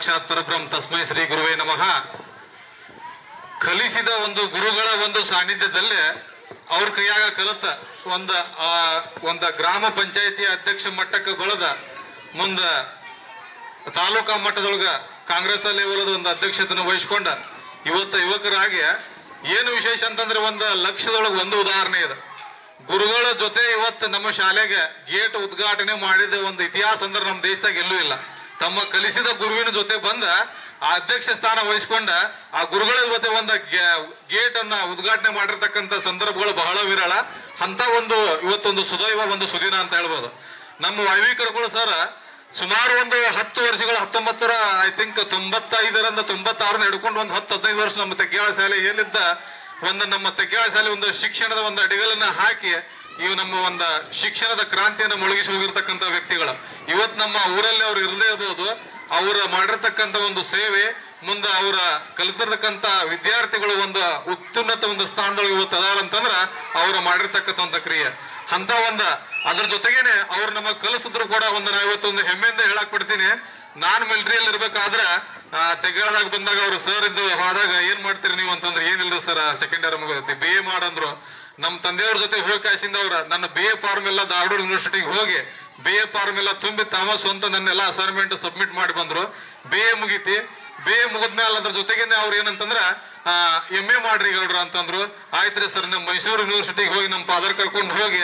ಸಾಕ್ಷಾತ್ ಪರಬ್ರಹ್ಮ ತಸ್ಮೈ ಶ್ರೀ ಗುರುವೇ ನಮಃ. ಕಲಿಸಿದ ಒಂದು ಗುರುಗಳ ಒಂದು ಸಾನ್ನಿಧ್ಯದಲ್ಲಿ ಅವ್ರ ಕೈಯಾಗ ಕಲಿತ ಒಂದ ಗ್ರಾಮ ಪಂಚಾಯತಿ ಅಧ್ಯಕ್ಷ ಮಟ್ಟಕ್ಕೆ ಬೆಳೆದ ಮುಂದ ತಾಲೂಕಾ ಮಟ್ಟದೊಳಗ ಕಾಂಗ್ರೆಸ್ ಲೆವೆಲ್ ಒಂದು ಅಧ್ಯಕ್ಷತೆಯನ್ನು ವಹಿಸ್ಕೊಂಡ ಇವತ್ತು ಯುವಕರಾಗಿ ಏನು ವಿಶೇಷ ಅಂತಂದ್ರೆ 1,00,000 ಒಂದು ಉದಾಹರಣೆ ಇದೆ. ಗುರುಗಳ ಜೊತೆ ಇವತ್ತು ನಮ್ಮ ಶಾಲೆಗೆ ಗೇಟ್ ಉದ್ಘಾಟನೆ ಮಾಡಿದ ಒಂದು ಇತಿಹಾಸ ಅಂದ್ರೆ ನಮ್ಮ ದೇಶದಾಗ ಎಲ್ಲೂ ಇಲ್ಲ. ತಮ್ಮ ಕಲಿಸಿದ ಗುರುವಿನ ಜೊತೆ ಬಂದ ಆ ಅಧ್ಯಕ್ಷ ಸ್ಥಾನ ವಹಿಸ್ಕೊಂಡ ಆ ಗುರುಗಳ ಜೊತೆ ಒಂದು ಗೇಟ್ ಅನ್ನ ಉದ್ಘಾಟನೆ ಮಾಡಿರ್ತಕ್ಕಂಥ ಸಂದರ್ಭಗಳು ಬಹಳ ವಿರಳ. ಅಂತ ಇವತ್ತೊಂದು ಸುದೈವ ಒಂದು ಸುದಿನ ಅಂತ ಹೇಳ್ಬೋದು. ನಮ್ಮ ವೈವಿಕರುಗಳು ಸರ್ ಸುಮಾರು 10 ವರ್ಷಗಳ 1995ರಿಂದ 96 ಹಿಡ್ಕೊಂಡು 10-15 ವರ್ಷ ನಮ್ಮ ತೆಗ್ಯಾಳ ಶಾಲೆ ಏನಿದ್ದ ನಮ್ಮ ತೆಗ್ಯಾಳ ಶಾಲೆ ಒಂದು ಶಿಕ್ಷಣದ ಒಂದು ಅಡಿಗಲನ್ನ ಹಾಕಿ ಇವು ನಮ್ಮ ಶಿಕ್ಷಣದ ಕ್ರಾಂತಿಯನ್ನು ಮೊಳಗಿಸಿ ಹೋಗಿರ್ತಕ್ಕಂಥ ವ್ಯಕ್ತಿಗಳು. ಇವತ್ತು ನಮ್ಮ ಊರಲ್ಲಿ ಅವ್ರು ಇರದೇ ಇರ್ಬೋದು, ಅವ್ರು ಮಾಡಿರ್ತಕ್ಕಂಥ ಒಂದು ಸೇವೆ ಮುಂದೆ ಅವರ ಕಲಿತಿರ್ತಕ್ಕಂಥ ವಿದ್ಯಾರ್ಥಿಗಳು ಒಂದು ಉತ್ತುನ್ನತ ಒಂದು ಸ್ಥಾನದೊಳಗೆ ಇವತ್ತು ಅದಾರ ಅಂತಂದ್ರ ಅವ್ರು ಮಾಡಿರ್ತಕ್ಕಂಥ ಕ್ರಿಯೆ ಅಂತ ಅದ್ರ ಜೊತೆಗೇನೆ ಅವ್ರು ನಮಗ್ ಕಲಿಸಿದ್ರು ಕೂಡ ನಾ ಇವತ್ತೊಂದು ಹೆಮ್ಮೆಯಿಂದ ಹೇಳಕ್ ಪಡ್ತೀನಿ. ನಾನ್ ಮಿಲಿಟರಿಯಲ್ಲಿ ಇರ್ಬೇಕಾದ್ರ ತೆಗ್ಯಾಳದಾಗ ಬಂದಾಗ ಅವ್ರು ಸರ್ ಇದ್ದು ಹೋದಾಗ ಏನ್ ಮಾಡ್ತೀರಿ ನೀವು ಅಂತಂದ್ರೆ ಏನಿಲ್ರಿ ಸರ್ ಸೆಕೆಂಡ್ ಇಯರ್ ಮುಗಿದೈತಿ BA ಮಾಡಂದ್ರು. ನಮ್ಮ ತಂದೆಯವ್ರ ಜೊತೆ ಹೋಗಿ ಕಾಯಿಸಿಂದ ಅವ್ರ ನನ್ನ BA ಫಾರ್ಮ್ ಎಲ್ಲ ಧಾರವಾಡ ಯೂನಿವರ್ಸಿಟಿಗೆ ಹೋಗಿ BA ಫಾರ್ಮ್ ಎಲ್ಲ ತುಂಬಿ ಸ್ವಂತ ನನ್ನೆಲ್ಲ ಅಸೈನ್ಮೆಂಟ್ ಸಬ್ಮಿಟ್ ಮಾಡಿ ಬಂದ್ರು. BA ಮುಗೀತಿ. BA ಮುಗಿದ್ಮೇಲೆ ಅದ್ರ ಜೊತೆಗೇನೆ ಅವ್ರು ಏನಂತಂದ್ರ MA ಮಾಡ್ರಿ ಗೌಡ್ರ ಅಂತಂದ್ರು. ಆಯ್ತ್ರಿ ಸರ್ ನಮ್ಮ ಮೈಸೂರು ಯೂನಿವರ್ಸಿಟಿಗೆ ಹೋಗಿ ನಮ್ಮ ಫಾದರ್ ಕರ್ಕೊಂಡು ಹೋಗಿ